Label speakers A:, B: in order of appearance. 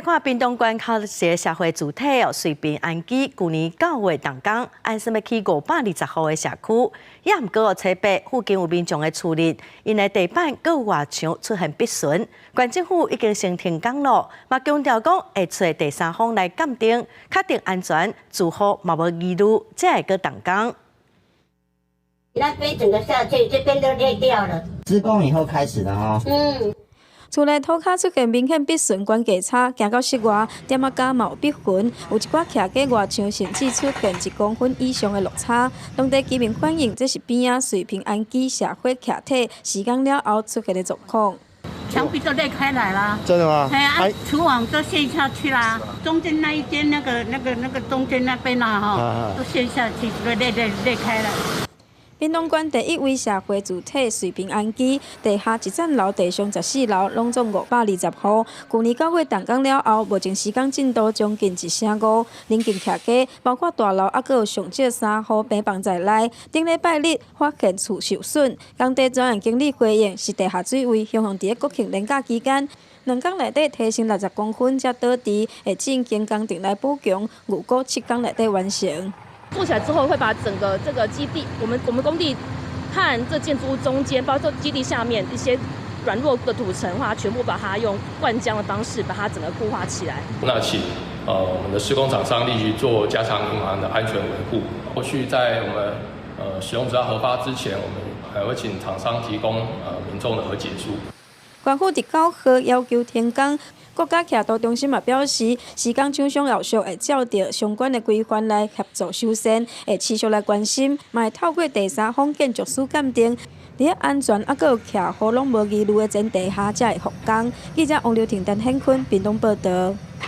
A: 来看屏东县考试社会主体随便安基，去年9月动工，安心要起520户的社区，也毋过初八附近有民众的处理，因为地板搁外墙出现壁损，县政府已经先停工了，嘛强调讲会找第三方来鉴定，确定安全，住户嘛无疑虑，才会搁动工。
B: 那边整个下去，这边都裂掉了。
C: 施工以后开始的哈。
D: 厝内土骹出现明显壁损关系差，行到室外，点仔甲嘛有壁痕，有一寡徛过外墙，甚至出现1公分以上的落差。当地居民反映，这是边仔水平安基社会徛体时间了后出现的状况。
E: 墙壁都裂开来了，
F: 真的吗？
E: 哎，厨网都陷下去啦，中间那一间那个中间那边啊都陷下去，都裂开了。
D: 屏东县第1位社会主体水平安基地下1层楼、地上14楼，拢总520户。去年9月动工了后，目前施工进度将近1/5，邻近徛家包括大楼，还有上少3户病房在内。顶礼拜日发现厝受损，工地专案经理回应是地下水位向伫国庆连假期间。2天内底提升60公分才倒地，会进行工程来补强，预估7天内底完成。
G: 做起来之后，会把整个这个基地，我们工地和这建筑物中间，包括基地下面一些软弱的土层的话，全部把它用灌浆的方式把它整个固化起来。
H: 那请我们的施工厂商立即做加强银行的安全维护。后续在我们使用执照核发之前，我们还会请厂商提供民众的和解书。
D: 县府伫9号要求停工。国家徛图中心嘛表示，施工厂商后续会照着相关的规范来协助修缮，会持续来关心，嘛会透过第三方建筑师鉴定，伫安全还有徛好拢无疑虑的前提下才会复工。记者王刘婷、陈显坤，屏东报道。